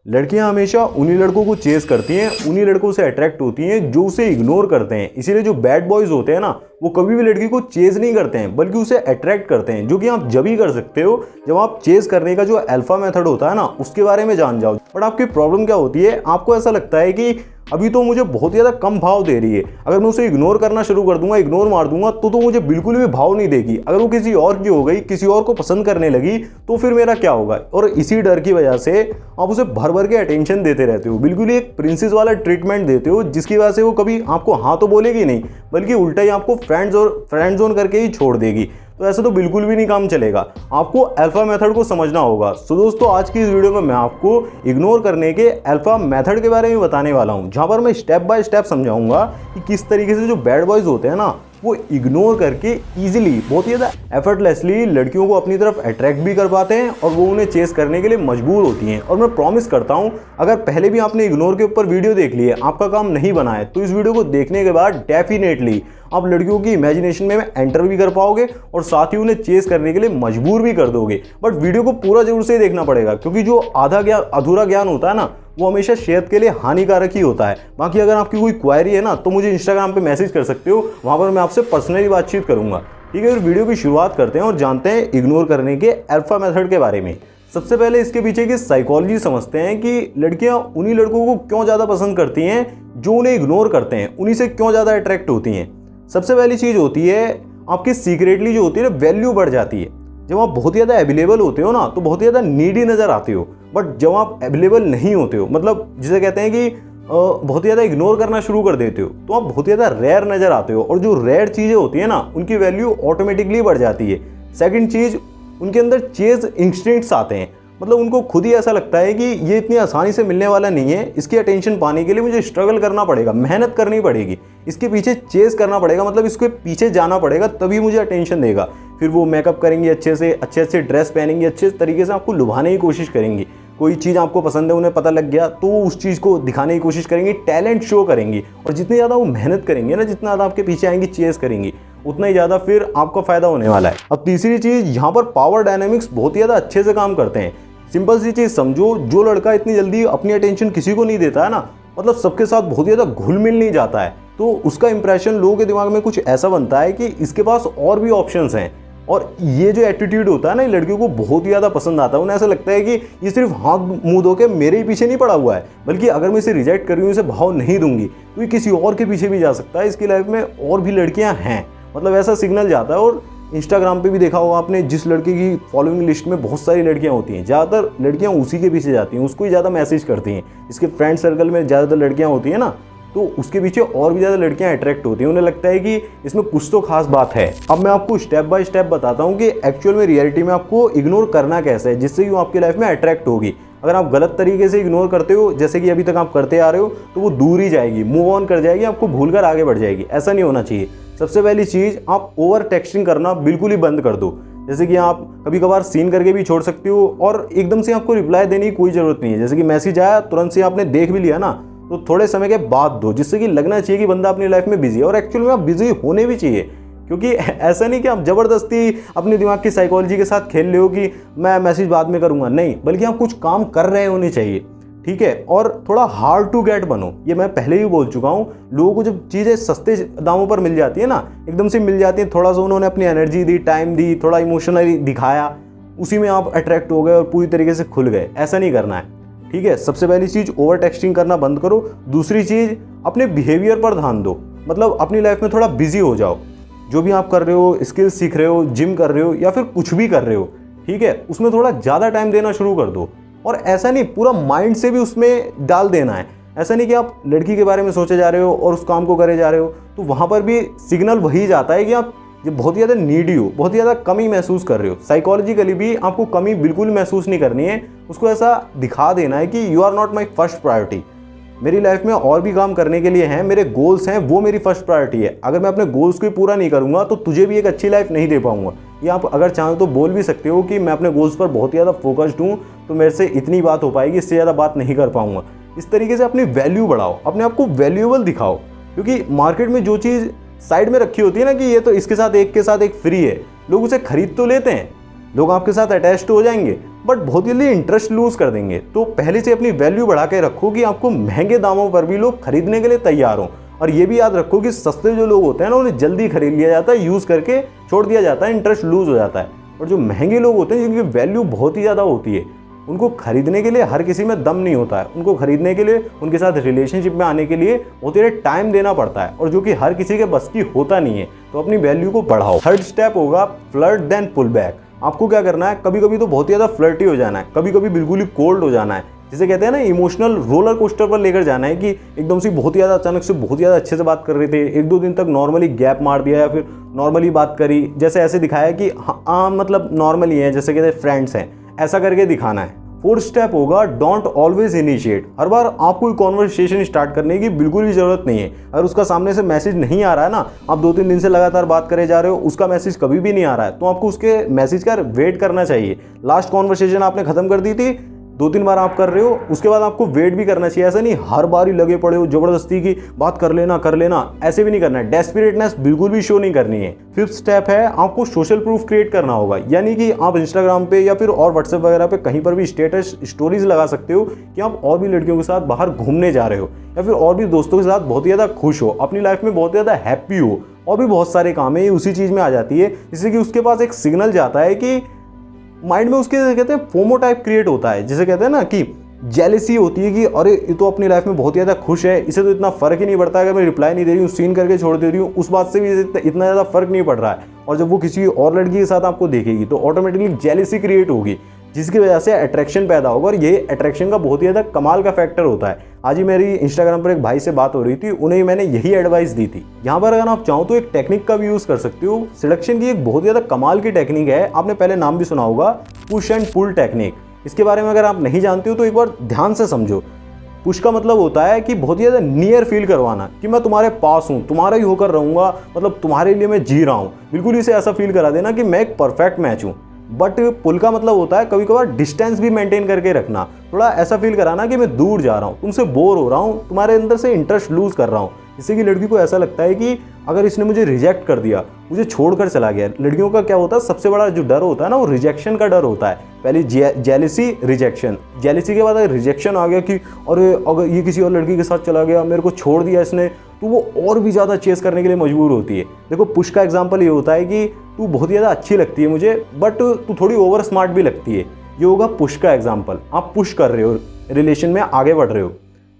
लड़कियां हमेशा उन्हीं लड़कों को चेस करती हैं, उन्हीं लड़कों से अट्रैक्ट होती हैं जो उसे इग्नोर करते हैं। इसीलिए जो बैड बॉयज होते हैं ना, वो कभी भी लड़की को चेस नहीं करते हैं बल्कि उसे अट्रैक्ट करते हैं, जो कि आप जब ही कर सकते हो जब आप चेस करने का जो अल्फा मेथड होता है ना उसके बारे में जान जाओ। बट आपकी प्रॉब्लम क्या होती है, आपको ऐसा लगता है कि अभी तो मुझे बहुत ज़्यादा कम भाव दे रही है, अगर मैं उसे इग्नोर करना शुरू कर दूंगा, इग्नोर मार दूंगा तो मुझे बिल्कुल भी भाव नहीं देगी। अगर वो किसी और की हो गई, किसी और को पसंद करने लगी तो फिर मेरा क्या होगा। और इसी डर की वजह से आप उसे भर भर के अटेंशन देते रहते हो, बिल्कुल ही एक प्रिंसेस वाला ट्रीटमेंट देते हो, जिसकी वजह से वो कभी आपको हाँ तो बोलेगी नहीं बल्कि उल्टा ही आपको फ्रेंड जोन करके ही छोड़ देगी। तो ऐसा तो बिल्कुल भी नहीं काम चलेगा, आपको अल्फा मेथड को समझना होगा। सो दोस्तों, आज की इस वीडियो में मैं आपको इग्नोर करने के अल्फा मेथड के बारे में बताने वाला हूं, जहां पर मैं स्टेप बाय स्टेप समझाऊंगा कि किस तरीके से जो बैड बॉयज होते हैं ना वो इग्नोर करके इजीली, बहुत ही ज़्यादा एफर्टलेसली लड़कियों को अपनी तरफ अट्रैक्ट भी कर पाते हैं और वो उन्हें चेस करने के लिए मजबूर होती हैं। और मैं प्रॉमिस करता हूं, अगर पहले भी आपने इग्नोर के ऊपर वीडियो देख ली है, आपका काम नहीं बना है, तो इस वीडियो को देखने के बाद डेफिनेटली आप लड़कियों की इमेजिनेशन में एंटर भी कर पाओगे और साथ ही उन्हें चेस करने के लिए मजबूर भी कर दोगे। बट वीडियो को पूरा जरूर से देखना पड़ेगा, क्योंकि जो अधूरा ज्ञान होता है ना वो हमेशा सेहत के लिए हानिकारक ही होता है। बाकी अगर आपकी कोई क्वेरी है ना तो मुझे इंस्टाग्राम पे मैसेज कर सकते हो, वहां पर मैं आपसे पर्सनली बातचीत करूंगा। ठीक है, फिर वीडियो की शुरुआत करते हैं और जानते हैं इग्नोर करने के अल्फा मेथड के बारे में। सबसे पहले इसके पीछे की साइकोलॉजी समझते हैं कि लड़कियां उन्हीं लड़कों को क्यों ज़्यादा पसंद करती हैं जो उन्हें इग्नोर करते हैं, उन्हीं से क्यों ज़्यादा अट्रैक्ट होती हैं। सबसे पहली चीज़ होती है आपकी सीक्रेटली जो होती है ना वैल्यू बढ़ जाती है। जब आप बहुत ज़्यादा अवेलेबल होते हो ना तो बहुत ज़्यादा नीडी नज़र आते हो, बट जब आप अवेलेबल नहीं होते हो, मतलब जिसे कहते हैं कि बहुत ज़्यादा इग्नोर करना शुरू कर देते हो, तो आप बहुत ज़्यादा रेयर नज़र आते हो। और जो रेयर चीज़ें होती है ना उनकी वैल्यू ऑटोमेटिकली बढ़ जाती है। सेकंड चीज़, उनके अंदर चेज इंस्टिंक्ट्स आते हैं, मतलब उनको खुद ही ऐसा लगता है कि ये इतनी आसानी से मिलने वाला नहीं है, इसकी अटेंशन पाने के लिए मुझे स्ट्रगल करना पड़ेगा, मेहनत करनी पड़ेगी, इसके पीछे चेस करना पड़ेगा, मतलब इसके पीछे जाना पड़ेगा तभी मुझे अटेंशन देगा। फिर वो मेकअप करेंगी, अच्छे ड्रेस पहनेंगी, अच्छे तरीके से आपको लुभाने की कोशिश करेंगी। कोई चीज़ आपको पसंद है, उन्हें पता लग गया तो उस चीज़ को दिखाने की कोशिश करेंगी, टैलेंट शो करेंगी। और जितनी ज़्यादा वो मेहनत करेंगे ना, जितना ज़्यादा आपके पीछे आएंगी, चेस करेंगी, उतना ही ज़्यादा फिर आपका फ़ायदा होने वाला है। अब तीसरी चीज़, यहाँ पर पावर डायनामिक्स बहुत ही ज़्यादा अच्छे से काम करते हैं। सिंपल सी चीज़ समझो, जो लड़का इतनी जल्दी अपनी अटेंशन किसी को नहीं देता है ना, मतलब सबके साथ बहुत ज़्यादा घुल मिल नहीं जाता है, तो उसका इंप्रेशन लोगों के दिमाग में कुछ ऐसा बनता है कि इसके पास और भी ऑप्शंस हैं। और ये जो एटीट्यूड होता है ना, ये लड़कियों को बहुत ही ज़्यादा पसंद आता है। उन्हें ऐसा लगता है कि ये सिर्फ हाथ मुंह धो के मेरे ही पीछे नहीं पड़ा हुआ है, बल्कि अगर मैं इसे रिजेक्ट कर रही हूँ, इसे भाव नहीं दूंगी, तो ये किसी और के पीछे भी जा सकता है, इसकी लाइफ में और भी लड़कियाँ हैं, मतलब ऐसा सिग्नल जाता है। और इंस्टाग्राम पे भी देखा होगा आपने, जिस लड़के की फॉलोइंग लिस्ट में बहुत सारी लड़कियां होती हैं, ज़्यादातर लड़कियां उसी के पीछे जाती हैं, उसको ही ज़्यादा मैसेज करती हैं। इसके फ्रेंड सर्कल में ज़्यादातर लड़कियां होती हैं ना, तो उसके पीछे और भी ज़्यादा लड़कियां अट्रैक्ट होती हैं। उन्हें लगता है कि इसमें कुछ तो खास बात है। अब मैं आपको स्टेप बाय स्टेप बताता हूँ कि एक्चुअल में रियलिटी में आपको इग्नोर करना कैसे है, जिससे कि वो आपकी लाइफ में अट्रैक्ट होगी। अगर आप गलत तरीके से इग्नोर करते हो, जैसे कि अभी तक आप करते आ रहे हो, तो वो दूर ही जाएगी, मूव ऑन कर जाएगी, आपको भूल कर आगे बढ़ जाएगी। ऐसा नहीं होना चाहिए। सबसे पहली चीज़, आप ओवर टेक्सटिंग करना बिल्कुल ही बंद कर दो। जैसे कि आप कभी कभार सीन करके भी छोड़ सकते हो, और एकदम से आपको रिप्लाई देने की कोई ज़रूरत नहीं है। जैसे कि मैसेज आया, तुरंत से आपने देख भी लिया ना, तो थोड़े समय के बाद दो, जिससे कि लगना चाहिए कि बंदा अपनी लाइफ में बिजी है। और एक्चुअल में आप बिजी होने भी चाहिए, क्योंकि ऐसा नहीं कि आप ज़बरदस्ती अपने दिमाग की साइकोलॉजी के साथ खेल रहे हो कि मैं मैसेज बाद में करूँगा, नहीं, बल्कि आप कुछ काम कर रहे होने चाहिए। ठीक है, और थोड़ा हार्ड टू गेट बनो। ये मैं पहले ही बोल चुका हूँ, लोगों को जब चीज़ें सस्ते दामों पर मिल जाती है ना, एकदम से मिल जाती है, थोड़ा सा उन्होंने अपनी एनर्जी दी, टाइम दी, थोड़ा इमोशनली दिखाया, उसी में आप अट्रैक्ट हो गए और पूरी तरीके से खुल गए। ऐसा नहीं करना है। ठीक है, सबसे पहली चीज़, ओवर टेक्सटिंग करना बंद करो। दूसरी चीज़, अपने बिहेवियर पर ध्यान दो, मतलब अपनी लाइफ में थोड़ा बिजी हो जाओ। जो भी आप कर रहे हो, स्किल्स सीख रहे हो, जिम कर रहे हो, या फिर कुछ भी कर रहे हो, ठीक है, उसमें थोड़ा ज़्यादा टाइम देना शुरू कर दो। और ऐसा नहीं, पूरा माइंड से भी उसमें डाल देना है। ऐसा नहीं कि आप लड़की के बारे में सोचे जा रहे हो और उस काम को करे जा रहे हो, तो वहाँ पर भी सिग्नल वही जाता है कि आप ये बहुत ज़्यादा नीडी हो, बहुत ज़्यादा कमी महसूस कर रहे हो। साइकोलॉजिकली भी आपको कमी बिल्कुल महसूस नहीं करनी है, उसको ऐसा दिखा देना है कि you are not my first priority. मेरी लाइफ में और भी काम करने के लिए हैं, मेरे गोल्स हैं, वो मेरी फर्स्ट प्रायोरिटी है। अगर मैं अपने गोल्स को पूरा नहीं करूँगा तो तुझे भी एक अच्छी लाइफ नहीं दे पाऊँगा। या आप अगर चाहो तो बोल भी सकते हो कि मैं अपने गोल्स पर बहुत ज़्यादा फोकस्ड हूँ, तो मेरे से इतनी बात हो पाएगी, इससे ज़्यादा बात नहीं कर पाऊँगा। इस तरीके से अपनी वैल्यू बढ़ाओ, अपने आप को वैल्यूएबल दिखाओ, क्योंकि मार्केट में जो चीज़ साइड में रखी होती है ना कि ये तो इसके साथ एक फ्री है, लोग उसे खरीद तो लेते हैं, लोग आपके साथ अटैच हो जाएंगे, बट बहुत जल्दी इंटरेस्ट लूज कर देंगे। तो पहले से अपनी वैल्यू बढ़ा के रखो कि आपको महंगे दामों पर भी लोग खरीदने के लिए तैयार हों। और ये भी याद रखो कि सस्ते जो लोग होते हैं ना, उन्हें जल्दी खरीद लिया जाता है, यूज़ करके छोड़ दिया जाता है, इंटरेस्ट लूज हो जाता है। और जो महंगे लोग होते हैं जिनकी वैल्यू बहुत ही ज़्यादा होती है, उनको खरीदने के लिए हर किसी में दम नहीं होता है। उनको खरीदने के लिए, उनके साथ रिलेशनशिप में आने के लिए बहुत ही टाइम देना पड़ता है, और जो कि हर किसी के बस की होता नहीं है। तो अपनी वैल्यू को बढ़ाओ। थर्ड स्टेप होगा फ्लर्ट देन पुल बैक। आपको क्या करना है, कभी कभी तो बहुत ही ज़्यादा फ्लर्टी हो जाना है, कभी कभी बिल्कुल ही कोल्ड हो जाना है, जिसे कहते हैं ना इमोशनल रोलर कोस्टर पर लेकर जाना है कि एकदम से बहुत ही ज़्यादा अचानक से बहुत ही ज़्यादा अच्छे से बात कर रहे थे, एक दो दिन तक नॉर्मली गैप मार दिया या फिर नॉर्मली बात करी, जैसे ऐसे दिखाया कि हाँ मतलब नॉर्मली है, जैसे कहते हैं फ्रेंड्स हैं, ऐसा करके दिखाना है। फोर्थ स्टेप होगा डोंट ऑलवेज इनिशिएट। हर बार आपको कोई कॉन्वर्सेशन स्टार्ट करने की बिल्कुल भी जरूरत नहीं है। अगर उसका सामने से मैसेज नहीं आ रहा है ना, आप 2-3 दिन से लगातार बात करे जा रहे हो, उसका मैसेज कभी भी नहीं आ रहा है, तो आपको उसके मैसेज का वेट करना चाहिए। लास्ट कॉन्वर्सेशन आपने खत्म कर दी थी, 2-3 बार आप कर रहे हो, उसके बाद आपको वेट भी करना चाहिए। ऐसा नहीं हर बार ही लगे पड़े हो जबरदस्ती की बात कर लेना, ऐसे भी नहीं करना है। डेस्परेटनेस बिल्कुल भी शो नहीं करनी है। फिफ्थ स्टेप है आपको सोशल प्रूफ क्रिएट करना होगा, यानी कि आप इंस्टाग्राम पे या फिर और व्हाट्सएप वगैरह पे कहीं पर भी स्टेटस स्टोरीज लगा सकते हो कि आप और भी लड़कियों के साथ बाहर घूमने जा रहे हो, या फिर और भी दोस्तों के साथ बहुत ही ज़्यादा खुश हो, अपनी लाइफ में बहुत ज़्यादा हैप्पी हो, और भी बहुत सारे काम है, ये उसी चीज़ में आ जाती है, जिससे कि उसके पास एक सिग्नल जाता है कि माइंड में उसके कहते हैं फोमो टाइप क्रिएट होता है, जिसे कहते हैं ना कि जेलेसी होती है कि अरे ये तो अपनी लाइफ में बहुत ज़्यादा खुश है, इसे तो इतना फ़र्क ही नहीं पड़ता अगर मैं रिप्लाई नहीं दे रही हूँ, सीन करके छोड़ दे रही हूँ, उस बात से भी इतना ज़्यादा फ़र्क नहीं पड़ रहा है। और जब वो किसी और लड़की के साथ आपको देखेगी तो ऑटोमेटिकली जेलेसी क्रिएट होगी, जिसकी वजह से अट्रैक्शन पैदा होगा। और ये अट्रैक्शन का बहुत ही ज़्यादा कमाल का फैक्टर होता है। आज ही मेरी इंस्टाग्राम पर एक भाई से बात हो रही थी, उन्हें मैंने यही एडवाइस दी थी। यहाँ पर अगर आप चाहो तो एक टेक्निक का भी यूज़ कर सकते हो। सिलेक्शन की एक बहुत ज़्यादा कमाल की टेक्निक है, आपने पहले नाम भी सुना होगा, पुश एंड पुल टेक्निक। इसके बारे में अगर आप नहीं जानते हो तो एक बार ध्यान से समझो। पुश का मतलब होता है कि बहुत ही ज़्यादा नियर फील करवाना, कि मैं तुम्हारे पास हूँ, तुम्हारा ही होकर रहूँगा, मतलब तुम्हारे लिए मैं जी रहा हूँ, बिल्कुल इसे ऐसा फील करा देना कि मैं एक परफेक्ट मैच हूँ। बट पुल का मतलब होता है कभी कभार डिस्टेंस भी मेंटेन करके रखना, थोड़ा ऐसा फील कराना कि मैं दूर जा रहा हूँ, तुमसे बोर हो रहा हूँ, तुम्हारे अंदर से इंटरेस्ट लूज कर रहा हूँ, जिससे कि लड़की को ऐसा लगता है कि अगर इसने मुझे रिजेक्ट कर दिया, मुझे छोड़कर चला गया। लड़कियों का क्या होता है, सबसे बड़ा जो डर होता है ना, वो रिजेक्शन का डर होता है। पहले जेलिसी, रिजेक्शन, जेलिसी के बाद अगर रिजेक्शन आ गया कि अरे अगर ये किसी और लड़की के साथ चला गया, मेरे को छोड़ दिया इसने, तो वो और भी ज़्यादा चेस करने के लिए मजबूर होती है। देखो पुश का एग्जाम्पल ये होता है कि तू बहुत ज़्यादा अच्छी लगती है मुझे, बट तू थोड़ी ओवर स्मार्ट भी लगती है। ये होगा पुश का एग्जाम्पल, आप पुश कर रहे हो, रिलेशन में आगे बढ़ रहे हो,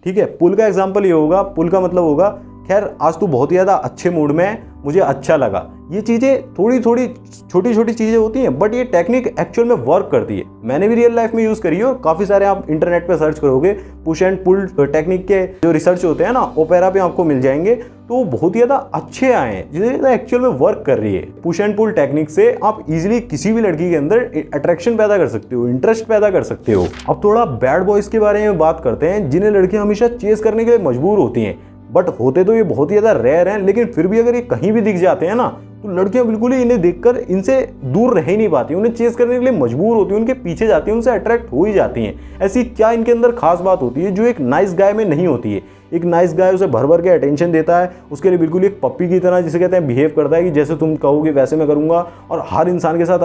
ठीक है। पुल का एग्जाम्पल ये होगा, पुल का मतलब होगा खैर आज तू बहुत ही ज़्यादा अच्छे मूड में है, मुझे अच्छा लगा। ये चीज़ें थोड़ी थोड़ी छोटी छोटी चीज़ें होती हैं, बट ये टेक्निक एक्चुअल में वर्क करती है। मैंने भी रियल लाइफ में यूज़ करी है, और काफ़ी सारे आप इंटरनेट पे सर्च करोगे पुश एंड पुल टेक्निक के जो रिसर्च होते हैं ना, ओपेरा पे आपको मिल जाएंगे, तो वो बहुत ही ज़्यादा अच्छे आए हैं, जिसे एक्चुअल में वर्क कर रही है। पुश एंड पुल टेक्निक से आप इजीली किसी भी लड़की के अंदर अट्रैक्शन पैदा कर सकते हो, इंटरेस्ट पैदा कर सकते हो। अब थोड़ा बैड बॉयज़ के बारे में बात करते हैं, जिन्हें लड़कियाँ हमेशा चेस करने के लिए मजबूर होती हैं, बट होते तो ये बहुत ही ज़्यादा रेयर हैं, लेकिन फिर भी अगर ये कहीं भी दिख जाते हैं ना, तो लड़कियां बिल्कुल ही इन्हें देखकर इनसे दूर रह ही नहीं पाती, उन्हें चेस करने के लिए मजबूर होती हैं, उनके पीछे जाती हैं, उनसे अट्रैक्ट हो ही जाती हैं। ऐसी क्या इनके अंदर खास बात होती है जो एक नाइस गाय में नहीं होती है। एक नाइस गाय उसे भर भर के अटेंशन देता है, उसके लिए बिल्कुल एक पप्पी की तरह, जिसे कहते हैं, बिहेव करता है कि जैसे तुम कहोगे वैसे मैं करूँगा, और हर इंसान के साथ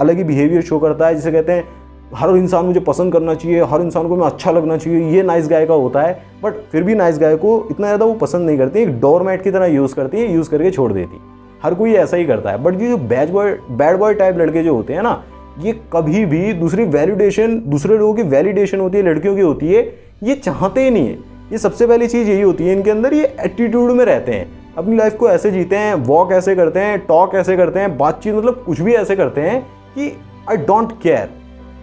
अलग ही बिहेवियर शो करता है, जिसे कहते हैं हर इंसान मुझे पसंद करना चाहिए, हर इंसान को मैं अच्छा लगना चाहिए। ये नाइस गाय का होता है, बट फिर भी नाइस गाय को इतना ज़्यादा वो पसंद नहीं करती, एक डोरमैट की तरह यूज़ करती है, यूज़ करके छोड़ देती। हर कोई ऐसा ही करता है। बट ये जो बैड बॉय टाइप लड़के जो होते हैं ना, ये कभी भी दूसरी वैलिडेशन, दूसरे लोगों की वैलिडेशन होती है, लड़कियों की होती है, ये चाहते ही नहीं है। ये सबसे पहली चीज़ यही होती है इनके अंदर, ये एटीट्यूड में रहते हैं, अपनी लाइफ को ऐसे जीते हैं, वॉक ऐसे करते हैं, टॉक ऐसे करते हैं, बातचीत मतलब कुछ भी ऐसे करते हैं कि आई डोंट केयर,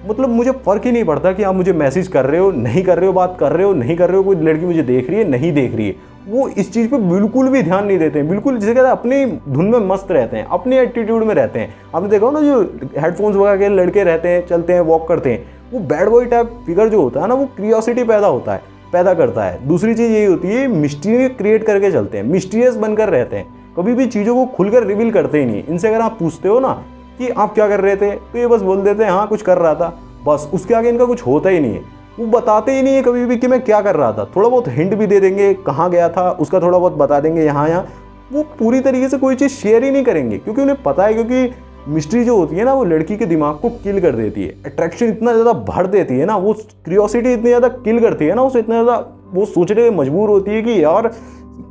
मतलब मुझे फ़र्क ही नहीं पड़ता कि आप मुझे मैसेज कर रहे हो, नहीं कर रहे हो, बात कर रहे हो, नहीं कर रहे हो, कोई लड़की मुझे देख रही है, नहीं देख रही है, वो इस चीज़ पे बिल्कुल भी ध्यान नहीं देते हैं, बिल्कुल जिसे कहते हैं अपनी धुन में मस्त रहते हैं, अपने एटीट्यूड में रहते हैं। आपने देखा हो ना, जो हेडफोन्स वगैरह के लड़के रहते हैं, चलते हैं, वॉक करते हैं, वो बैड बॉय टाइप फिगर जो होता है ना, वो क्यूरियोसिटी पैदा करता है। दूसरी चीज़ यही होती है, मिस्ट्री क्रिएट करके चलते हैं, मिस्टीरियस बनकर रहते हैं, कभी भी चीज़ों को खुलकर रिवील करते ही नहीं। इनसे अगर आप पूछते हो ना कि आप क्या कर रहे थे, तो ये बस बोल देते हैं हाँ कुछ कर रहा था, बस उसके आगे इनका कुछ होता ही नहीं है। वो बताते ही नहीं है कभी भी कि मैं क्या कर रहा था। थोड़ा बहुत हिंट भी दे देंगे, कहाँ गया था उसका थोड़ा बहुत बता देंगे, यहाँ। वो पूरी तरीके से कोई चीज़ शेयर ही नहीं करेंगे, क्योंकि उन्हें पता है, क्योंकि मिस्ट्री जो होती है ना वो लड़की के दिमाग को किल कर देती है। अट्रैक्शन इतना ज़्यादा भर देती है ना, वो क्यूरियोसिटी इतनी ज़्यादा किल करती है ना, उसे इतना ज़्यादा वो सोचने में मजबूर होती है कि यार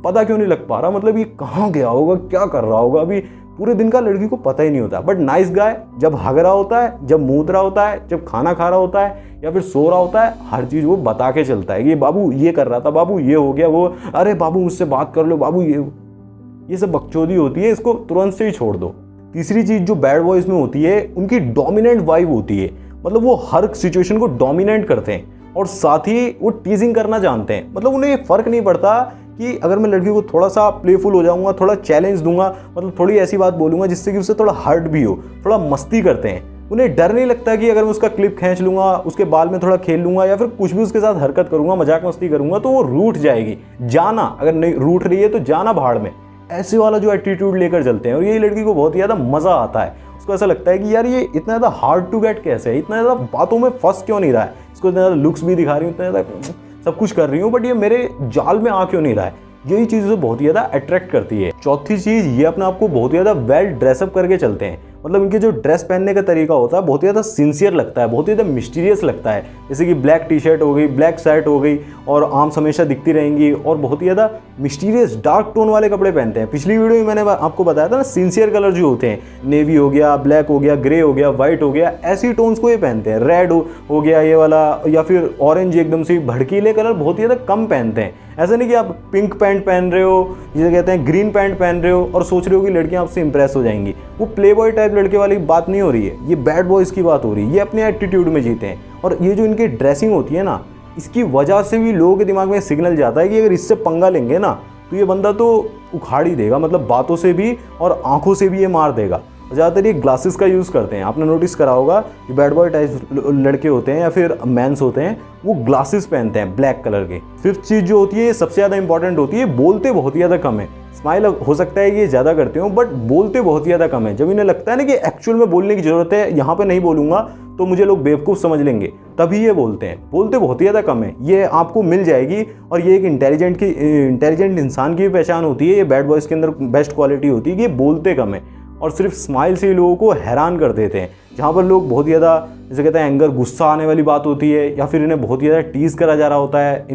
पता क्यों नहीं लग पा रहा, मतलब ये कहाँ गया होगा, क्या कर रहा होगा, अभी पूरे दिन का लड़की को पता ही नहीं होता। बट नाइस गाय जब हग रहा होता है, जब मूत रहा होता है, जब खाना खा रहा होता है या फिर सो रहा होता है, हर चीज़ वो बता के चलता है कि बाबू ये कर रहा था, बाबू ये हो गया, वो अरे बाबू मुझसे बात कर लो, बाबू ये सब बकचोदी होती है, इसको तुरंत से ही छोड़ दो। तीसरी चीज़ जो बैड बॉयज़ में होती है, उनकी डोमिनेंट वाइब होती है, मतलब वो हर सिचुएशन को डोमिनेट करते हैं और साथ ही वो टीजिंग करना जानते हैं। मतलब उन्हें ये फ़र्क नहीं पड़ता कि अगर मैं लड़की को थोड़ा सा प्लेफुल हो जाऊंगा, थोड़ा चैलेंज दूंगा, मतलब थोड़ी ऐसी बात बोलूंगा जिससे कि उससे थोड़ा हर्ट भी हो, थोड़ा मस्ती करते हैं। उन्हें डर नहीं लगता कि अगर मैं उसका क्लिप खींच लूंगा, उसके बाल में थोड़ा खेल लूंगा या फिर कुछ भी उसके साथ हरकत करूंगा, मजाक मस्ती करूंगा तो वो रूठ जाएगी। जाना, अगर नहीं रूठ रही है तो जाना भाड़ में, ऐसे वाला जो एटीट्यूड लेकर चलते हैं। और यही लड़की को बहुत ज़्यादा मज़ा आता है, उसको ऐसा लगता है कि यार ये इतना ज़्यादा हार्ड टू गेट कैसे है, इतना ज़्यादा बातों में फंस क्यों नहीं रहा है, इसको इतना ज़्यादा लुक्स भी दिखा रही हूँ, इतना ज़्यादा सब कुछ कर रही हूँ, बट ये मेरे जाल में आ क्यों नहीं रहा है। यही चीज़ उसे बहुत ज़्यादा अट्रैक्ट करती है। चौथी चीज़, ये अपने आप को बहुत ज़्यादा वेल ड्रेसअप करके चलते हैं। मतलब इनके जो ड्रेस पहनने का तरीका होता है बहुत ज़्यादा सिंसियर लगता है, बहुत ज़्यादा मिस्टीरियस लगता है। जैसे कि ब्लैक टी शर्ट हो गई, ब्लैक शर्ट हो गई और आर्म्स हमेशा दिखती रहेंगी और बहुत ही ज़्यादा मिस्टीरियस डार्क टोन वाले कपड़े पहनते हैं। पिछली वीडियो में मैंने आपको बताया था ना, सिंसियर कलर जो होते हैं, नेवी हो गया, ब्लैक हो गया, ग्रे हो गया, व्हाइट हो गया, ऐसी टोन्स को ये पहनते हैं। रेड हो गया ये वाला, या फिर ऑरेंज, एकदम से भड़कीले कलर बहुत ही ज़्यादा कम पहनते हैं। ऐसा नहीं कि आप पिंक पैंट पहन रहे हो, जिसे कहते हैं ग्रीन पैंट पहन रहे हो और सोच रहे हो कि लड़कियां आपसे इंप्रेस हो जाएंगी। वो प्ले बॉय टाइप लड़के वाली बात नहीं हो रही है, ये बैड बॉयज़ की बात हो रही है। ये अपने एटीट्यूड में जीते हैं और ये जो इनकी ड्रेसिंग होती है ना, इसकी वजह से भी लोगों के दिमाग में सिग्नल जाता है कि अगर इससे पंगा लेंगे ना तो ये बंदा तो उखाड़ ही देगा, मतलब बातों से भी और आंखों से भी ये मार देगा। ज़्यादातर ये ग्लासेस का यूज़ करते हैं, आपने नोटिस करा होगा कि बैड बॉय टाइप लड़के होते हैं या फिर मेंस होते हैं, वो ग्लासेस पहनते हैं ब्लैक कलर के। फिफ्थ चीज़ जो होती है, ये सबसे ज़्यादा इंपॉर्टेंट होती है, बोलते बहुत ज़्यादा कम है। स्माइल हो सकता है कि ये ज़्यादा करते हो, बट बोलते बहुत ज़्यादा कम है। जब इन्हें लगता है ना कि एक्चुअल में बोलने की ज़रूरत है, यहाँ पे नहीं बोलूँगा तो मुझे लोग बेवकूफ़ समझ लेंगे, तभी ये बोलते हैं। बोलते बहुत ज़्यादा कम है, ये आपको मिल जाएगी। और ये एक इंटेलिजेंट इंसान की भी पहचान होती है। ये बैड बॉयज़ के अंदर बेस्ट क्वालिटी होती है कि ये बोलते कम है और सिर्फ स्माइल से ही लोगों को हैरान कर देते हैं। जहाँ पर लोग बहुत ज़्यादा, जैसे कहते हैं एंगर, गुस्सा आने वाली बात होती है या फिर इन्हें बहुत ज़्यादा टीज़ करा जा रहा होता है,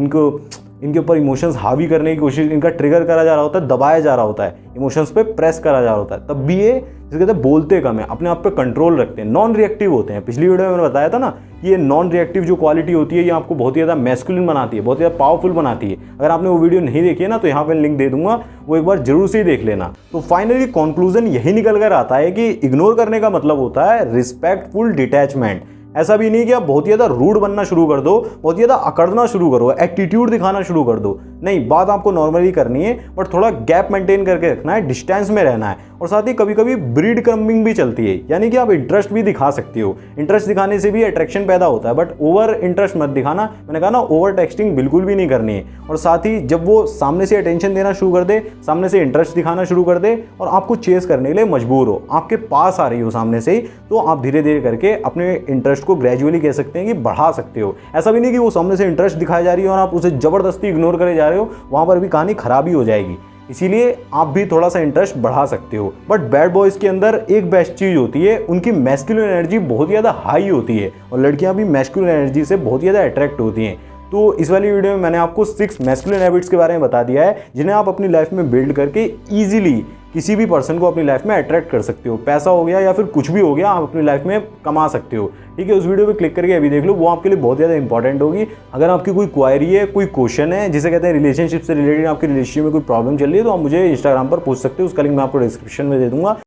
इनके ऊपर इमोशंस हावी करने की कोशिश, इनका ट्रिगर करा जा रहा होता है, दबाया जा रहा होता है, इमोशंस पे प्रेस करा जा रहा होता है, तब भी ये जैसे कहते हैं बोलते कम है, अपने आप पे कंट्रोल रखते हैं, नॉन रिएक्टिव होते हैं। पिछली वीडियो में मैंने बताया था ना, ये नॉन रिएक्टिव जो क्वालिटी होती है ये आपको बहुत ज़्यादा मैस्कुलिन बनाती है, बहुत ज़्यादा पावरफुल बनाती है। अगर आपने वो वीडियो नहीं देखी है ना तो यहाँ पे लिंक दे दूंगा, वो एक बार जरूर से ही देख लेना। तो फाइनली कंक्लूजन यही निकल कर आता है कि इग्नोर करने का मतलब होता है रिस्पेक्टफुल डिटैचमेंट। ऐसा भी नहीं कि आप बहुत ज़्यादा रूड बनना शुरू कर दो, बहुत ज़्यादा अकड़ना शुरू करो, एटीट्यूड दिखाना शुरू कर दो। नहीं, बात आपको नॉर्मली करनी है, बट थोड़ा गैप मेंटेन करके रखना है, डिस्टेंस में रहना है। और साथ ही कभी कभी ब्रीड क्रम्बिंग भी चलती है, यानी कि आप इंटरेस्ट भी दिखा सकते हो। इंटरेस्ट दिखाने से भी अट्रैक्शन पैदा होता है, बट ओवर इंटरेस्ट मत दिखाना। मैंने कहा ना, ओवर टेक्सटिंग बिल्कुल भी नहीं करनी है। और साथ ही जब वो सामने से अटेंशन देना शुरू कर दे, सामने से इंटरेस्ट दिखाना शुरू कर दे और आपको चेस करने के लिए मजबूर हो, आपके पास आ रही हो सामने से ही, तो आप धीरे धीरे करके अपने इंटरेस्ट को ग्रेजुअली कह सकते हैं कि बढ़ा सकते हो। ऐसा भी नहीं कि वो सामने से इंटरेस्ट दिखाई जा रही है और आप उसे जबरदस्ती इग्नोर करे जा रहे हो, वहां पर भी कहानी खराब ही हो जाएगी। इसीलिए आप भी थोड़ा सा इंटरेस्ट बढ़ा सकते हो। बट बैड बॉयज़ के अंदर एक बेस्ट चीज़ होती है, उनकी मैस्कुलिन एनर्जी बहुत ज़्यादा हाई होती है और लड़कियां भी मैस्कुलिन एनर्जी से बहुत ज़्यादा अट्रैक्ट होती हैं। तो इस वाली वीडियो में मैंने आपको 6 मैस्कुलिन हैबिट्स के बारे में बता दिया है, जिन्हें आप अपनी लाइफ में बिल्ड करके ईजिली किसी भी पर्सन को अपनी लाइफ में अट्रैक्ट कर सकते हो। पैसा हो गया या फिर कुछ भी हो गया, आप अपनी लाइफ में कमा सकते हो। ठीक है, उस वीडियो पे क्लिक करके अभी देख लो, वो आपके लिए बहुत ज़्यादा इंपॉर्टेंट होगी। अगर आपकी कोई क्वायरी है, कोई क्वेश्चन है, जिसे कहते हैं रिलेशनशिप से रिलेटेड, आपकी रिलेशनशिप में कोई प्रॉब्लम चल रही है, तो आप मुझे इंस्टाग्राम पर पूछ सकते हो। उसका लिंक मैं आपको डिस्क्रिप्शन में दे दूंगा।